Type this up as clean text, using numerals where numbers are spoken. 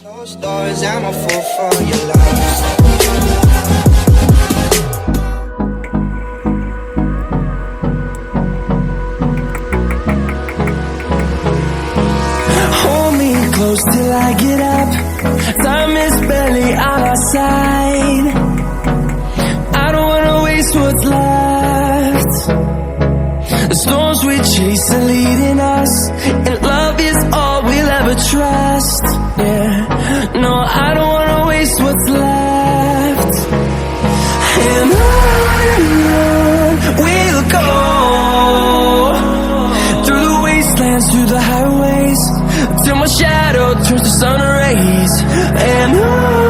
Closed doors, I'm a fool for your love. Hold me close till I get up. Time is barely on our side. I don't wanna waste what's left. The storms we chase are leading us, and love is all we'll ever trust. Yeah, no, I don't wanna waste what's left. And on we'll go, through the wastelands, through the highways, till my shadow turns to sun rays. And on